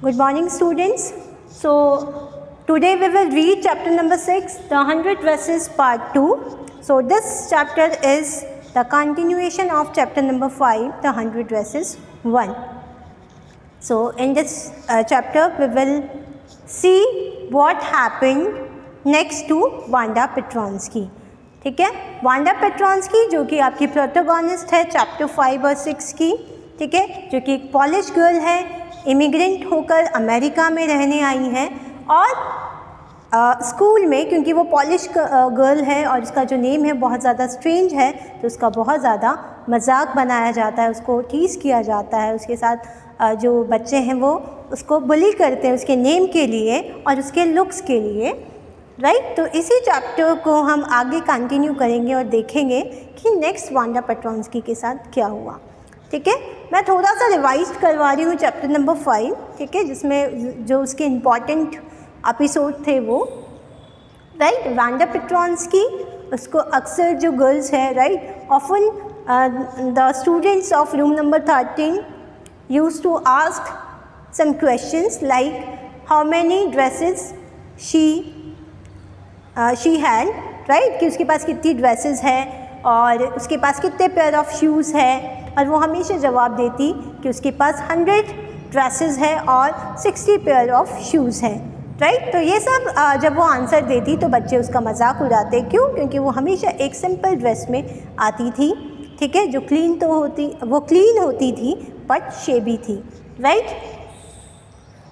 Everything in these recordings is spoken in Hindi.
Good morning, students. So today we will read chapter number 6, the 100 verses part 2. So this chapter is the continuation of chapter number 5, the 100 verses 1. So in this chapter we will see what happened next to Wanda Petronsky. ठीक है, वांडा पेट्रॉन्स्की जो कि आपकी प्रोटोगोनिस्ट है चैप्टर 5 और 6 की, ठीक है, जो कि एक पॉलिश गर्ल है, इमिग्रेंट होकर अमेरिका में रहने आई है और स्कूल में, क्योंकि वो पॉलिश गर्ल है और उसका जो नेम है बहुत ज़्यादा स्ट्रेंज है, तो उसका बहुत ज़्यादा मजाक बनाया जाता है, उसको टीज़ किया जाता है, उसके साथ जो बच्चे हैं वो उसको बुली करते हैं उसके नेम के लिए और उसके लुक्स के लिए, राइट। तो इसी चैप्टर को हम आगे कंटिन्यू करेंगे और देखेंगे कि नेक्स्ट वांडा पेट्रॉन्स्की के साथ क्या हुआ, ठीक है। मैं थोड़ा सा रिवाइज करवा रही हूँ चैप्टर नंबर 5, ठीक है, जिसमें जो उसके इम्पॉर्टेंट एपिसोड थे वो, राइट। वांडा पेट्रॉन्स्की, उसको अक्सर जो गर्ल्स है, right, often the students of room number 13 use to ask some questions like how many dresses she had, right, कि उसके पास कितनी ड्रेसेस है और उसके पास कितने पेयर ऑफ शूज़ है, और वो हमेशा जवाब देती कि उसके पास 100 ड्रेसेस है और 60 पेयर ऑफ शूज़ है, राइट। तो ये सब जब वो आंसर देती तो बच्चे उसका मजाक उड़ाते, क्यों? क्योंकि वो हमेशा एक सिंपल ड्रेस में आती थी, ठीक है, जो क्लीन होती थी बट शेबी थी, राइट।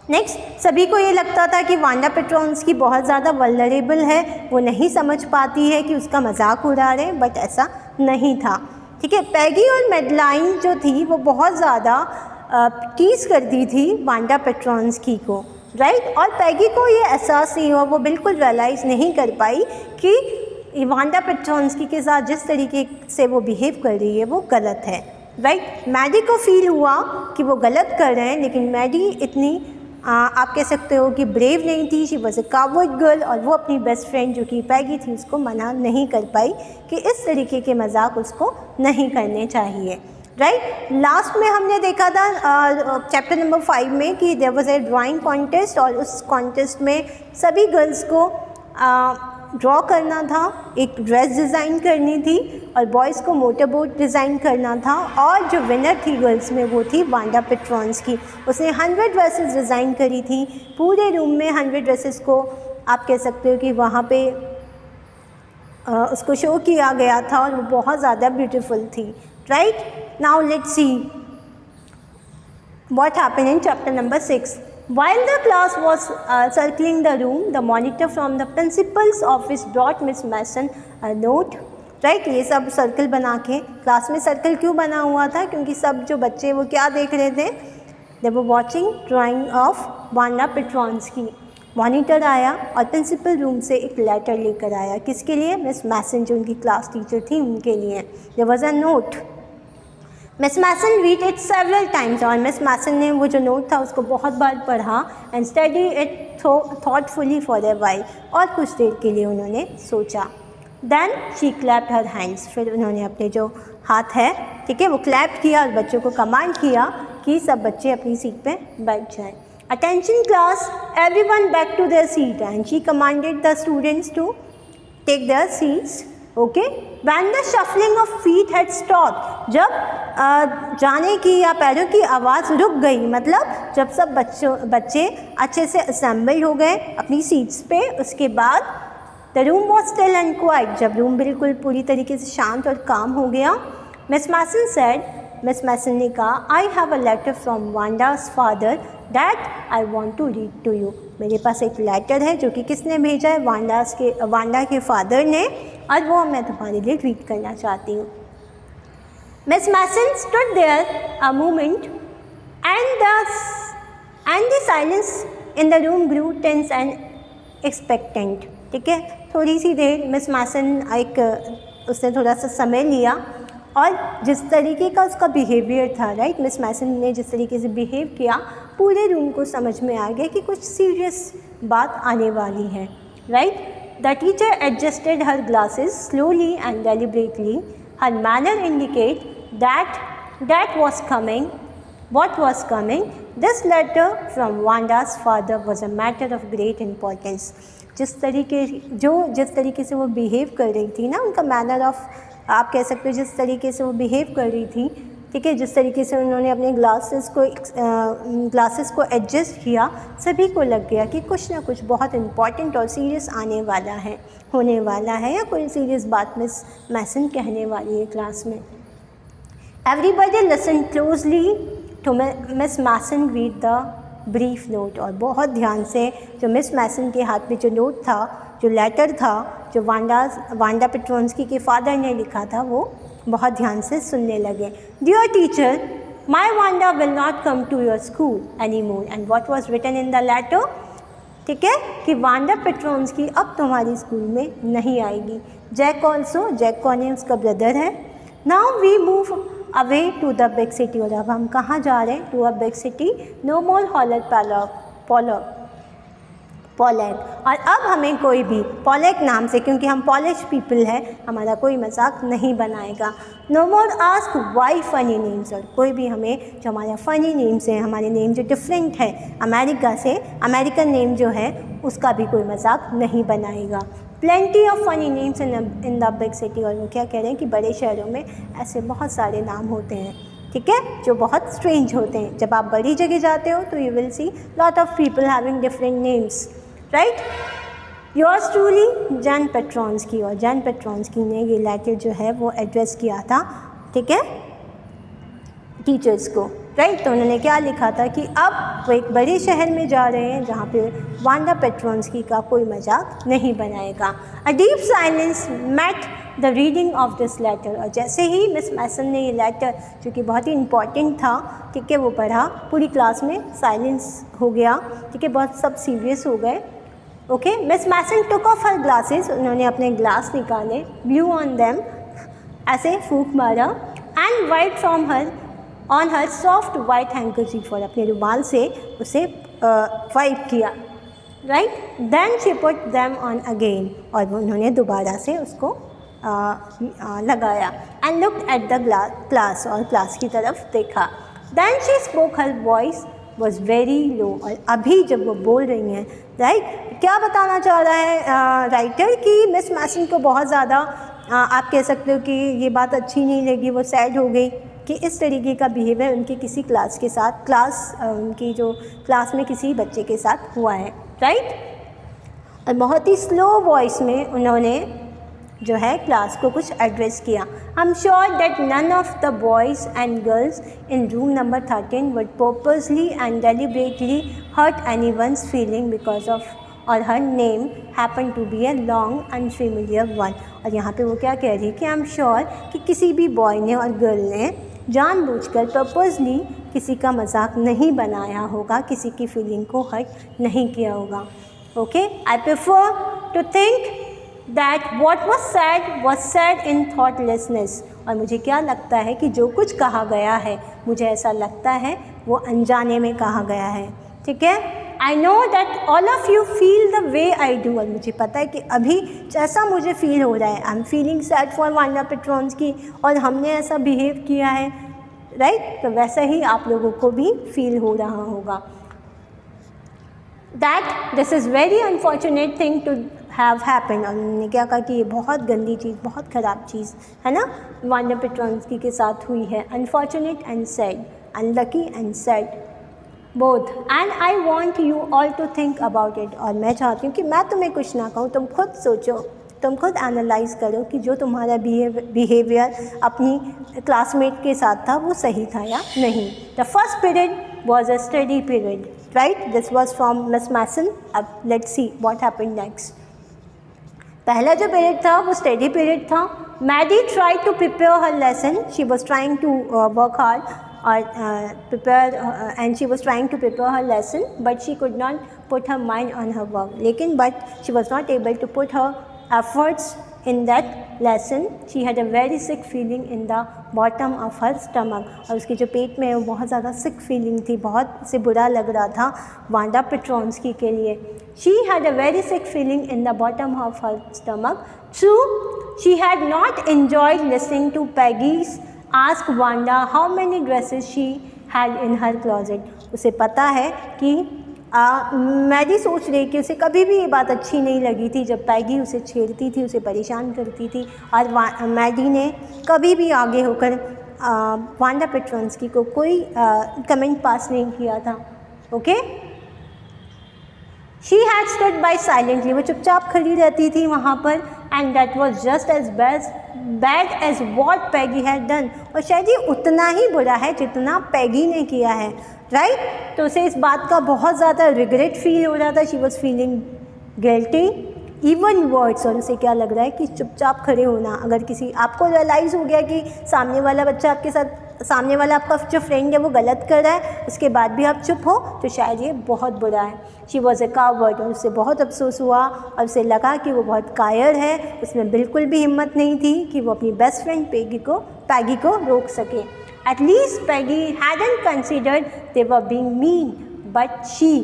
नेक्स्ट, सभी को ये लगता था कि वांडा पेट्रॉन्स्की बहुत ज़्यादा वल्नरेबल है, वो नहीं समझ पाती है कि उसका मजाक उड़ा रहे हैं, बट ऐसा नहीं था, ठीक है। पैगी और मेडलाइन जो थी वो बहुत ज़्यादा टीज़ करती थी वांडा पेट्रॉन्स्की को, राइट, और पैगी को ये एहसास नहीं हुआ, वो बिल्कुल रियलाइज़ नहीं कर पाई कि वांडा पेट्रॉन्स्की के साथ जिस तरीके से वो बिहेव कर रही है वो गलत है, राइट। मैडी को फील हुआ कि वो गलत कर रहे हैं, लेकिन मैडी इतनी आप कह सकते हो कि ब्रेव नहीं थी, she was a coward girl, और वो अपनी बेस्ट फ्रेंड जो कि पैगी थी उसको मना नहीं कर पाई कि इस तरीके के मजाक उसको नहीं करने चाहिए, राइट। लास्ट में हमने देखा था चैप्टर नंबर 5 में कि there was a drawing contest, और उस कॉन्टेस्ट में सभी गर्ल्स को ड्रॉ करना था, एक ड्रेस डिज़ाइन करनी थी और बॉयज़ को मोटर बोट डिज़ाइन करना था, और जो विनर थी गर्ल्स में वो थी वांडा पेट्रॉन्स्की। उसने 100 ड्रेसेस डिज़ाइन करी थी, पूरे रूम में 100 ड्रेसेस को आप कह सकते हो कि वहाँ पे उसको शो किया गया था और वो बहुत ज़्यादा ब्यूटीफुल थी, right. Now let's see what happened in chapter number 6. While the class was circling the room, the monitor from the principal's office brought Miss Mason a note. Right, ये सब सर्कल बना के, क्लास में सर्कल क्यों बना हुआ था? क्योंकि सब जो बच्चे वो क्या देख रहे थे? They were watching drawing of Wanda Petronski. Monitor आया और प्रिंसिपल रूम से एक लेटर लेकर आया, किसके लिए? मिस मैसन, जो उनकी क्लास टीचर थी, उनके लिए. There was a note. Miss Mason read it several times, और मिस मैसन ने वो जो नोट था उसको बहुत बार पढ़ा, and study it thoughtfully for a while, और कुछ देर के लिए उन्होंने सोचा. Then she clapped her hands, फिर उन्होंने अपने जो हाथ है, ठीक है, वो क्लैप किया और बच्चों को कमांड किया कि सब बच्चे अपनी सीट पे बैठ जाएं. Attention class, everyone back to their seat, and she commanded the students to take their seats. Okay, when the shuffling of feet had stop, जब जाने की या पैरों की आवाज़ रुक गई, मतलब जब सब बच्चे अच्छे से असेंबल हो गए अपनी सीट्स पे, उसके बाद the room was still and quiet, जब रूम बिल्कुल पूरी तरीके से शांत और काम हो गया. Miss Mason said, Miss Mason ने कहा, I have a letter from Wanda's father that I want to read to you. मेरे पास एक लेटर है जो कि किसने भेजा है? वांडा के फादर ने, और वो मैं तुम्हारे लिए रीड करना चाहती हूँ. Miss Mason stood there a moment and the silence in the room grew tense and expectant. ठीक है, थोड़ी सी देर मिस मैसन उसने थोड़ा सा समय लिया, और जिस तरीके का उसका बिहेवियर था, राइट, मिस मैसन ने जिस तरीके से बिहेव किया, पूरे रूम को समझ में आ गया कि कुछ सीरियस बात आने वाली है, right. The teacher adjusted her glasses slowly and deliberately, her manner indicate that was coming what was coming. This letter from Wanda's father was a matter of great importance. जिस तरीके से वो बिहेव कर रही थी ना, उनका मैनर ऑफ, आप कह सकते हो जिस तरीके से वो बिहेव कर रही थी, ठीक है, जिस तरीके से उन्होंने अपने ग्लासेस को एडजस्ट किया, सभी को लग गया कि कुछ ना कुछ बहुत इम्पॉर्टेंट और सीरियस आने वाला है, होने वाला है, या कोई सीरियस बात मिस मैसन कहने वाली है क्लास में. Everybody listen closely to Miss Mason read the brief note. और बहुत ध्यान से जो मिस मैसन के हाथ में जो नोट था, जो लेटर था, जो वांडा पेट्रोंस्की के फादर ने लिखा था, वो बहुत ध्यान से सुनने लगे. Dear teacher, my Wanda will not come to your school any more. And what was written in the letter, ठीक है, कि वांडा पेट्रोंस्की अब तुम्हारी स्कूल में नहीं आएगी. जैक ऑल्सो, जैक कौन उसका ब्रदर है. Now we move away to the big city. और अब हम कहाँ जा रहे हैं? To a big city. No more हॉलर पॉलेक. और अब हमें कोई भी पॉलेक नाम से, क्योंकि हम पॉलिश पीपल हैं, हमारा कोई मजाक नहीं बनाएगा. No more ask why funny names. और कोई भी हमें जो हमारे फ़नी नेम्स हैं, हमारे नेम जो डिफरेंट है अमेरिका से, अमेरिकन नेम जो है, उसका भी कोई मजाक नहीं बनाएगा. Plenty of funny names in the big city. और वो क्या कह रहे हैं कि बड़े शहरों में ऐसे बहुत सारे नाम होते हैं, ठीक है, जो बहुत स्ट्रेंज होते हैं. जब आप बड़ी जगह जाते हो तो you will see lot of people having different names, right. Yours truly Jan Petronski. और जैन पेट्रोंस्की ने ये लेटर जो है वो एड्रेस किया था, ठीक है, टीचर्स को, राइट. तो उन्होंने क्या लिखा था कि अब वो एक बड़े शहर में जा रहे हैं जहाँ पे वांडा पेट्रोंस्की का कोई मजाक नहीं बनाएगा. A deep silence met the reading of this letter. और जैसे ही मिस मैसन ने ये लेटर, जो कि बहुत ही इंपॉर्टेंट था, ठीक है, वो पढ़ा, पूरी क्लास में साइलेंस हो गया, ठीक है, बहुत सब सीरियस हो गए. Okay. Miss Mason took off her glasses. उन्होंने अपने ग्लास निकाले, ब्लू ऑन देम, ऐसे फूंक मारा, and wiped from her on her soft white handkerchief. और अपने रुमाल से उसे वाइप किया, right. Then she put them on again. और उन्होंने दोबारा से उसको लगाया. And looked at the class. और क्लास की तरफ देखा. Then she spoke, her voice was very low. और अभी जब वो बोल रही हैं, राइट, क्या बताना चाह रहा है राइटर कि मिस मैसन को बहुत ज़्यादा आप कह सकते हो कि ये बात अच्छी नहीं लगी, वो सैड हो गई कि इस तरीके का बिहेवियर उनकी किसी क्लास के साथ, उनकी जो क्लास में किसी बच्चे के साथ हुआ है, राइट. और बहुत ही स्लो वॉइस में उन्होंने जो है क्लास को कुछ एड्रेस किया. I am sure that none of the boys and girls in room number 13 would purposely and deliberately hurt anyone's feeling because of और her name happen to be a long unfamiliar one. और यहाँ पे वो क्या कह रही है कि आई एम श्योर कि किसी भी बॉय ने और गर्ल ने जानबूझकर पर्पसली किसी का मजाक नहीं बनाया होगा, किसी की फीलिंग को हर्ट नहीं किया होगा. Okay. I prefer to think that what was said in thoughtlessness. और मुझे क्या लगता है कि जो कुछ कहा गया है, मुझे ऐसा लगता है वो अनजाने में कहा गया है, ठीक है. I know that all of you feel the way I do. और मुझे पता है कि अभी जैसा मुझे फील हो रहा है, I am feeling sad for Wanda Petronski, और हमने ऐसा बिहेव किया है, राइट. तो वैसा ही आप लोगों को भी फील हो रहा होगा. That this is very unfortunate thing to have happen. और उन्होंने क्या कहा कि ये बहुत गंदी चीज़, बहुत ख़राब चीज़ है ना, वांडा पेट्रोंस्की के साथ हुई है. Unfortunate and sad, unlucky and sad both. And I want you all to think about it. और मैं चाहती हूँ कि मैं तुम्हें कुछ ना कहूँ, तुम खुद सोचो, तुम खुद एनालाइज करो कि जो तुम्हारा बिहेवियर अपनी क्लासमेट के साथ था वो सही था या नहीं. The first period was a study period, right. This was from Miss Mason. अब let's see what happened next. पहला जो पीरियड था वो स्टडी पीरियड था. Maddie try to prepare her lesson. She was trying to work hard और prepare and she was trying to prepare her lesson, but she could not put her mind on her work. लेकिन but she was not able to put her efforts in that lesson. She had a very sick feeling in the bottom of her stomach. और उसके जो पेट में वो बहुत ज़्यादा sick feeling थी, बहुत से बुरा लग रहा था वांडा पेट्रोंस्की के लिए. She had a very sick feeling in the bottom of her stomach. True, she had not enjoyed listening to Peggy's ask Wanda how many dresses she had in her closet। उसे पता है कि मैडी सोच रही कि उसे कभी भी ये बात अच्छी नहीं लगी थी जब पैगी उसे छेड़ती थी, उसे परेशान करती थी, और मैडी ने कभी भी आगे होकर वांडा पेट्रोंस्की को कोई कमेंट पास नहीं किया था। Okay, she had stood by silently, वो चुपचाप खड़ी रहती थी वहाँ पर, and that was just as bad as what Peggy had done, और शायद ये उतना ही बुरा है जितना पैगी ने किया है, राइट। तो उसे इस बात का बहुत ज़्यादा रिग्रेट फील हो रहा था, she was feeling guilty even words, और उसे क्या लग रहा है कि चुपचाप खड़े होना, अगर किसी आपको रियलाइज़ हो गया कि सामने वाला बच्चा आपके साथ, सामने वाला आपका जो फ्रेंड है वो गलत कर रहा है, उसके बाद भी आप चुप हो, तो शायद ये बहुत बुरा है। शी वॉज ए कावर्ड, और उससे बहुत अफसोस हुआ और उसे लगा कि वो बहुत कायर है, उसमें बिल्कुल भी हिम्मत नहीं थी कि वो अपनी बेस्ट फ्रेंड पैगी को रोक सके। At least Peggy hadn't considered they were being mean, but she,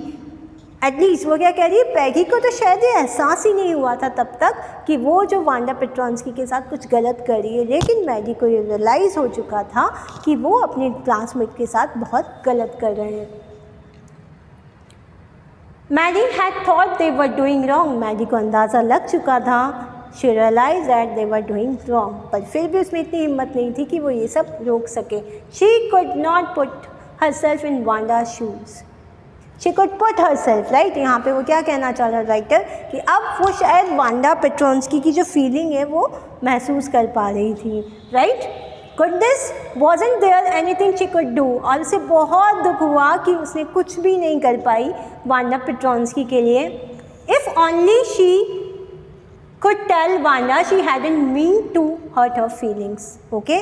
at least वो क्या कह रही है, पैगी को तो शायद ये एहसास ही नहीं हुआ था तब तक कि वो जो वांडा पेट्रोंस्की के साथ कुछ गलत कर रही है, लेकिन मैडी को ये रियलाइज़ हो चुका था कि वो अपने क्लासमेट के साथ बहुत गलत कर रहे हैं। Maddie had thought they were doing wrong, Maddie को अंदाज़ा लग चुका था, she realize that they were doing wrong, पर फिर भी उसमें इतनी हिम्मत नहीं थी कि वो ये सब रोक सके। She could not put herself in Wanda shoes, she could put herself, right. यहाँ पे वो क्या कहना चाह रहा है राइटर, कि अब वो शायद वांडा पेट्रोंस्की की जो फीलिंग है वो महसूस कर पा रही थी, right. Could this wasn't there anything she could do, और उसे बहुत दुख हुआ कि उसने कुछ भी नहीं कर पाई वांडा पेट्रोंस्की के लिए। If only she could tell Wanda she hadn't meant to hurt her feelings. Okay,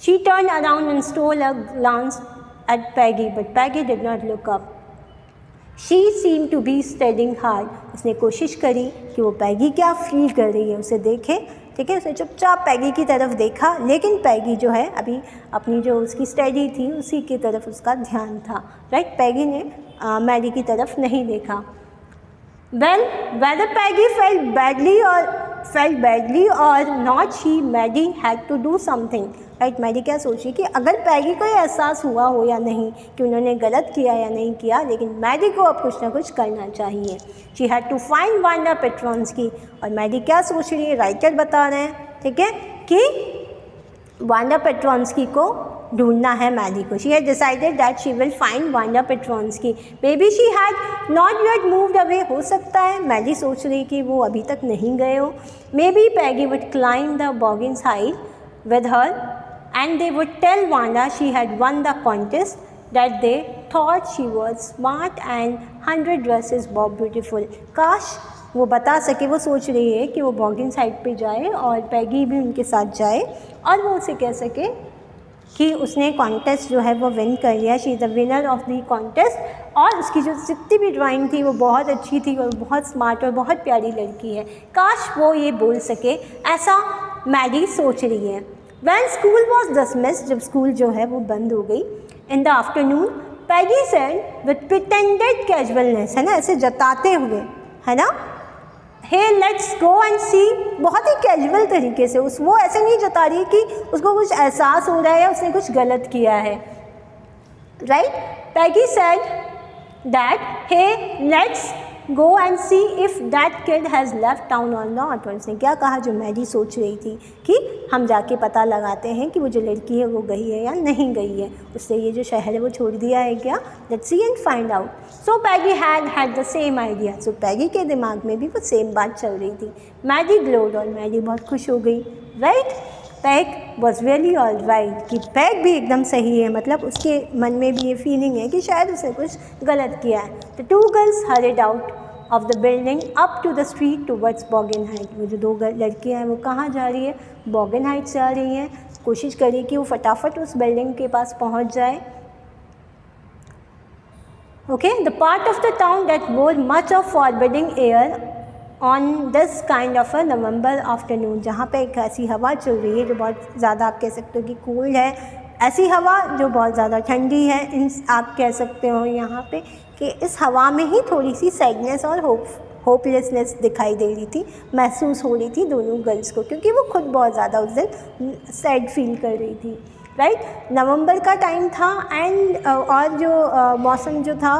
she turned around and stole a glance at Peggy, but Peggy did not look up. She seemed to be studying hard. उसने कोशिश करी कि वो पैगी क्या फील कर रही है उसे देखे, ठीक है। उसने चुपचाप पैगी की तरफ देखा, लेकिन पैगी जो है अभी अपनी जो उसकी स्टडी थी उसी की तरफ उसका ध्यान था, राइट। पैगी ने मैडी की तरफ नहीं देखा। Well, whether Peggy felt badly or not, Maddie had to do something. Right, Maddie क्या सोची कि अगर पैगी को एहसास हुआ हो या नहीं कि उन्होंने गलत किया या नहीं किया, लेकिन मैडी को अब कुछ ना कुछ करना चाहिए। She had to find Wanda Petronski, और मैडी क्या सोच रही है, राइटर बता रहे हैं, ठीक है, कि वांडा पेट्रोंस्की को ढूंढना है मैडी को। She had decided that she will find Wanda Petronski, maybe she had not yet moved away, हो सकता है मैडी सोच रही कि वो अभी तक नहीं गए हो। Maybe Peggy would climb the Boggins Height with her and they would tell Wanda she had won the contest, that they thought she was smart and 100 dresses more beautiful। काश वो बता सके, वो सोच रही है कि वो बॉगिन साइड पे जाए और पैगी भी उनके साथ जाए और वो उसे कह सके कि उसने कॉन्टेस्ट जो है वो विन कर लिया, she is the winner of the contest, और उसकी जो जितनी भी ड्राइंग थी वो बहुत अच्छी थी और बहुत स्मार्ट और बहुत प्यारी लड़की है। काश वो ये बोल सके, ऐसा मैडी सोच रही है। When school was dismissed, जब स्कूल जो है वो बंद हो गई, in the afternoon, Peggy said with pretended casualness, है ना, ऐसे जताते हुए, है ना, hey let's go and see, बहुत ही कैजुअल तरीके से, वो ऐसे नहीं जता रही कि उसको कुछ एहसास हो रहा है या उसने कुछ गलत किया है, right. Peggy said that hey let's go and see if that kid has left town or not, और उसने क्या कहा, जो मैडी सोच रही थी कि हम जाके पता लगाते हैं कि वो जो लड़की है वो गई है या नहीं गई है, उससे ये जो शहर है वो छोड़ दिया है क्या, let's see and find out. So Peggy had the same idea, so Peggy के दिमाग में भी वो सेम बात चल रही थी। मैडी ग्लोड, और मैडी बहुत खुश हो गई, right. Peg was really all right, कि पैग भी एकदम सही है, मतलब उसके मन में भी ये फीलिंग है कि शायद उसने कुछ गलत किया है। The two girls hurried out of the building up to the street towards Boggins Height. वो जो दो लड़कियाँ हैं वो कहाँ जा रही है, बॉगिन हाइट जा रही हैं, कोशिश करी कि वो फटाफट उस बिल्डिंग के पास पहुँच जाए। Okay, the part of the town that wore much of forbidding air on this kind of a November afternoon, जहाँ पे एक ऐसी हवा चल रही है जो बहुत ज़्यादा आप कह सकते हो कि कूल है, ऐसी हवा जो बहुत ज़्यादा ठंडी है। इन आप कह सकते हो यहाँ पे कि इस हवा में ही थोड़ी सी सैडनेस और होपलेसनेस दिखाई दे रही थी, महसूस हो रही थी दोनों गर्ल्स को, क्योंकि वो खुद बहुत ज़्यादा उस दिन सैड फील कर रही थी। राइट। नवंबर का टाइम था एंड और जो मौसम जो था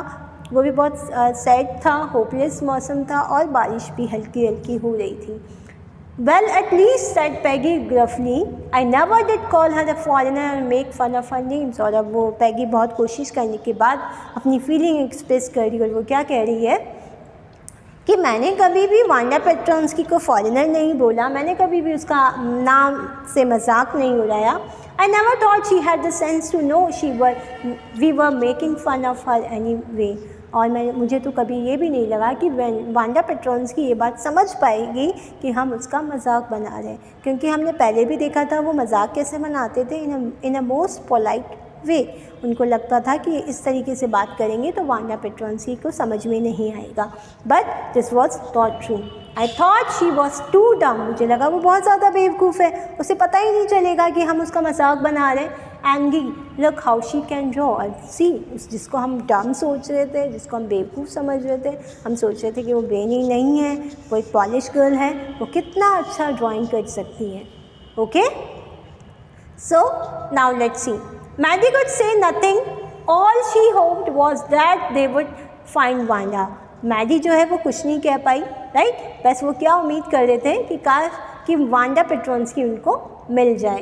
वो भी बहुत सैड था, होपलेस मौसम था और बारिश भी हल्की हल्की हो रही थी। Well, at least said Peggy gruffly, I never did call her a foreigner and make fun of her names। और अब वो पैगी बहुत कोशिश करने के बाद अपनी फीलिंग एक्सप्रेस कर रही है और वो क्या कह रही है कि मैंने कभी भी वांडा पेट्रोन्स्की को फॉरेनर नहीं बोला, मैंने कभी भी उसका नाम से मजाक नहीं उड़ाया। I never thought she had the sense to know we were making fun of her anyway। और मुझे तो कभी ये भी नहीं लगा कि वांडा पेट्रोन्स्की ये बात समझ पाएगी कि हम उसका मजाक बना रहे हैं, क्योंकि हमने पहले भी देखा था वो मजाक कैसे बनाते थे, इन अ मोस्ट पोलाइट वे। उनको लगता था कि इस तरीके से बात करेंगे तो वांडा पेट्रोन्स्की को समझ में नहीं आएगा। But this was not true. I thought she was too dumb. मुझे लगा वो बहुत ज़्यादा बेवकूफ़ है, उसे पता ही नहीं चलेगा कि हम उसका मजाक बना रहे हैं। Angry look how she can draw. और सी, जिसको हम डम सोच रहे थे, जिसको हम बेवकूफ़ समझ रहे थे, हम सोच रहे थे कि वो ब्रेनी नहीं है, वो एक पॉलिश गर्ल है, वो कितना अच्छा ड्राइंग कर सकती है। Okay, so now let's see. Maddie could say nothing. All she hoped was that they would find Wanda। Maddie जो है वो कुछ नहीं कह पाई, राइट। बस वो क्या उम्मीद कर रहे थे कि काश कि वांडा पेट्रोन्स्की उनको मिल जाए,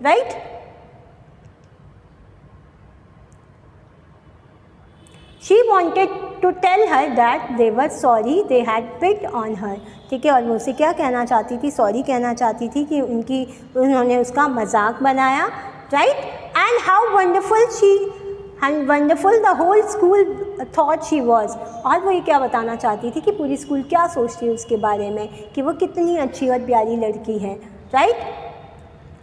right. She wanted to tell her that they were sorry they had picked on her। ठीक है, और वो उसे क्या कहना चाहती थी, सॉरी कहना चाहती थी कि उन्होंने उसका मजाक बनाया, right. And how wonderful the whole school thought she was. और वो ये क्या बताना चाहती थी कि पूरी स्कूल क्या सोचती है उसके बारे में, कि वो कितनी अच्छी और प्यारी लड़की है, right.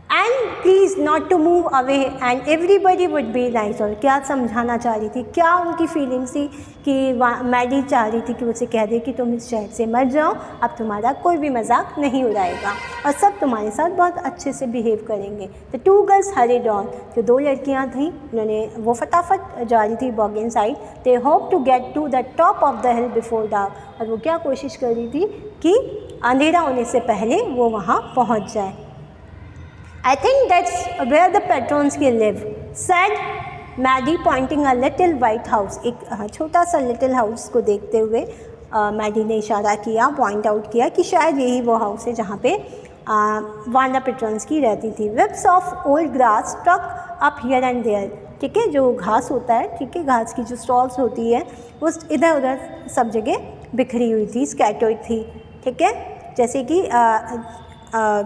And please not to move away and everybody would be nice. और क्या समझाना चाह रही थी, क्या उनकी फीलिंग्स थी कि मैडी चाह रही थी कि उसे कह दे कि तुम इस शहर से मर जाओ, अब तुम्हारा कोई भी मजाक नहीं उड़ाएगा और सब तुम्हारे साथ बहुत अच्छे से बिहेव करेंगे। The two girls hurried on. जो दो लड़कियां थीं उन्होंने वो फटाफट जा रही थी Boggins side. They hope to get to the top of the hill before dark. और वो क्या कोशिश कर रही थी कि अंधेरा होने से पहले वो वहाँ पहुँच जाए। I think that's where the Petronsky live, said Maddie pointing a little white house। एक छोटा सा लिटिल हाउस को देखते हुए मैडी ने इशारा किया, पॉइंट आउट किया कि शायद यही वो हाउस है जहाँ पे वांडा पेट्रोन्स्की रहती थी। Whips of old grass struck up here and there. ठीक है, जो घास होता है, ठीक है, घास की जो स्टॉल्स होती है वो इधर उधर सब जगह बिखरी हुई थी, स्कैटर्ड थी। ठीक है, जैसे कि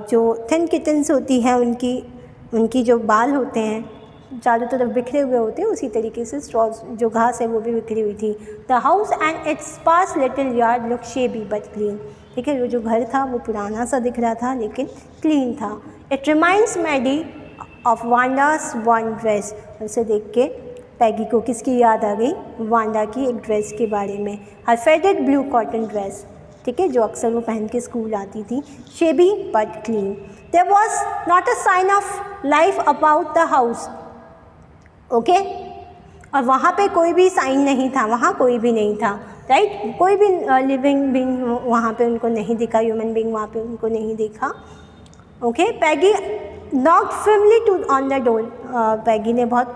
जो थिन किटन्स होती हैं उनकी जो बाल होते हैं चारों तरफ बिखरे हुए होते हैं, उसी तरीके से स्ट्रॉस जो घास है वो भी बिखरी हुई थी। The house and its sparse little yard look shabby but clean. ठीक है, वो जो घर था वो पुराना सा दिख रहा था लेकिन क्लीन था। It reminds Maddie of Wanda's one dress. उसे देख के पैगी को किसकी याद आ गई, वांडा की एक ड्रेस के बारे में, हर फेडेड ब्लू कॉटन ड्रेस। ठीक है, जो अक्सर वो पहन के स्कूल आती थी। Shabby but clean. There was not a sign of life about the house. Okay, और वहाँ पे कोई भी साइन नहीं था, वहाँ कोई भी नहीं था, राइट। कोई भी लिविंग बीइंग वहाँ पे उनको नहीं दिखा, ह्यूमन बीइंग वहाँ पे उनको नहीं दिखा। Okay, Peggy knock firmly too on the door. Peggy ने बहुत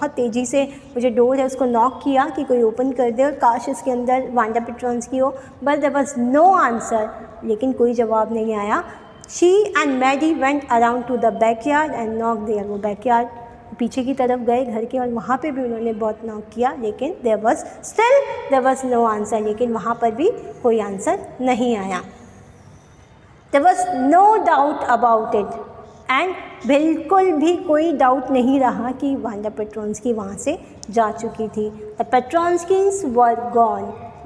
तेज़ी से वो जो डोर है उसको नॉक किया कि कोई ओपन कर दे और काश इसके अंदर वांडा पेट्रोन्स्की हो। But there was no answer. लेकिन कोई जवाब नहीं आया। She and Maddie went around to the backyard and knock there. वो बैकयार्ड पीछे की तरफ गए घर के और वहाँ पे भी उन्होंने बहुत नॉक किया, लेकिन देयर वाज नो आंसर। लेकिन वहाँ पर भी कोई आंसर नहीं आया। There was no doubt about it and बिल्कुल भी कोई डाउट नहीं रहा कि वांडा पेट्रोन्स्की वहाँ से जा चुकी थी। The Petronskis were gone.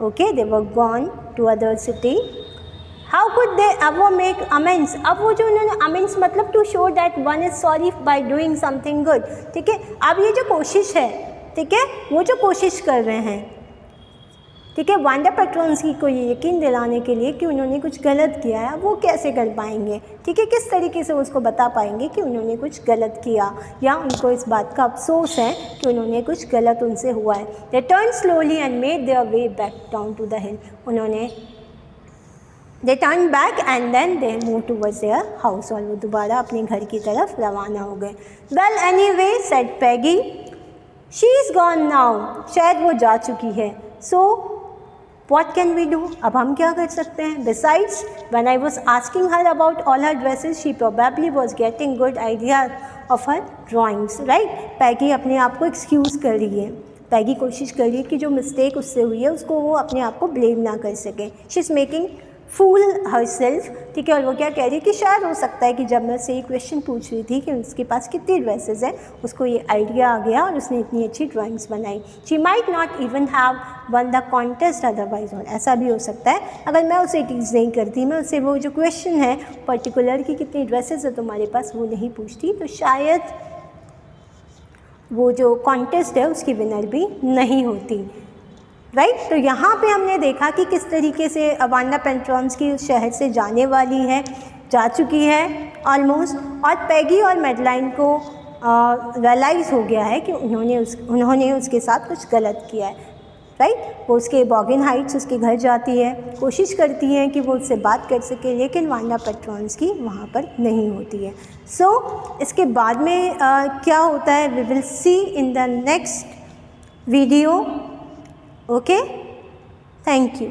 Okay, they were gone to other city. How could they ever make amends. अब वो जो उन्होंने अमेंड्स मतलब to show that one is sorry by doing something good. ठीक है, अब ये जो कोशिश है, ठीक है, वो जो कोशिश कर रहे हैं, ठीक है, वांडा पेट्रोन्स्की को ये यकीन दिलाने के लिए कि उन्होंने कुछ गलत किया है, वो कैसे कर पाएंगे। ठीक है, किस तरीके से उसको बता पाएंगे कि उन्होंने कुछ गलत किया या उनको इस बात का अफसोस है कि उन्होंने कुछ गलत उनसे हुआ है। They turn slowly and made their way back down to the hill. उन्होंने they turn back and then they move towards their house, और वो दोबारा अपने घर की तरफ रवाना हो गए. Well anyway said Peggy, she is gone now, शायद वो जा चुकी है. सो what can we do? अब हम क्या कर सकते हैं? Besides, when I was asking her about all her dresses, she probably was getting good idea of her drawings, right? पैगी अपने आप को एक्सक्यूज़ कर रही है. पैगी कोशिश कर रही है कि जो मिस्टेक उससे हुई है उसको वो अपने आप को ब्लेम ना कर सके. She is making fool herself, ठीक है. और वो क्या कह रही है कि शायद हो सकता है कि जब मैं उससे ये क्वेश्चन पूछ रही थी कि उसके पास कितनी ड्रेसेस हैं, उसको ये आइडिया आ गया और उसने इतनी अच्छी ड्राइंग्स बनाई. She might not even have one the contest otherwise. और ऐसा भी हो सकता है अगर मैं उसे टीच नहीं करती, मैं उससे वो जो क्वेश्चन है पर्टिकुलर कि कितनी ड्रेसेस है तुम्हारे पास, वो नहीं पूछती, तो शायद वो जो कॉन्टेस्ट है उसकी विनर भी नहीं होती. राइट तो यहाँ पे हमने देखा कि किस तरीके से वांडा पेंट्रॉन्स की उस शहर से जाने वाली है, जा चुकी है ऑलमोस्ट, और पैगी और मैडलाइन को रियलाइज़ हो गया है कि उन्होंने उसके साथ कुछ गलत किया है. राइट वो उसके बॉगिन हाइट्स उसके घर जाती है, कोशिश करती है कि वो उससे बात कर सके, लेकिन वांडा पेंट्रॉन्स की वहाँ पर नहीं होती है. सो इसके बाद में क्या होता है, we will see in the next video. Okay, thank you.